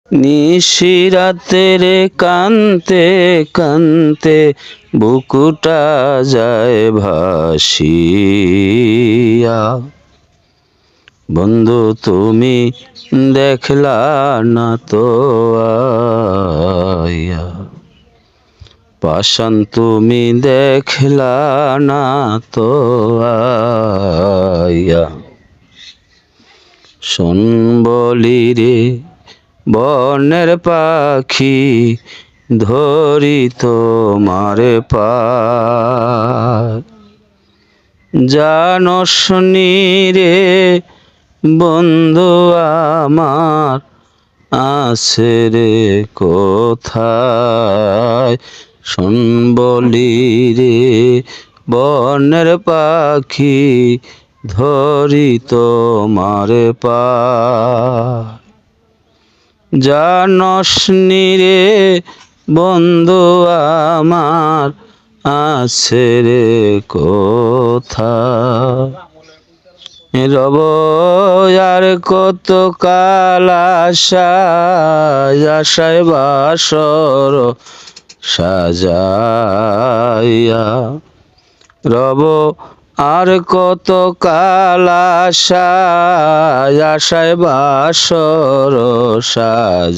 নিশিরাতের কান্তে কান্তে বুকুটা যায় ভাসিয়া। বন্ধু তুমি দেখলা না তো আইয়া, পাষাণ তুমি দেখলা না তো আইয়া। শোন বলি রে বনের পাখি, ধরি তোমার পায়। জানোস নি রে বন্ধু আমার আছে রে কোথায়। শোন বলি রে বনের পাখি, ধরি তোমার পায়। জানোস নি রে বন্ধু আমার আছে রে কোথায়। রব আর কত কাল আশায় আশায় বাসর সাজাইয়া। রব আর কত কাল আশায় আশায় বাসর সাজ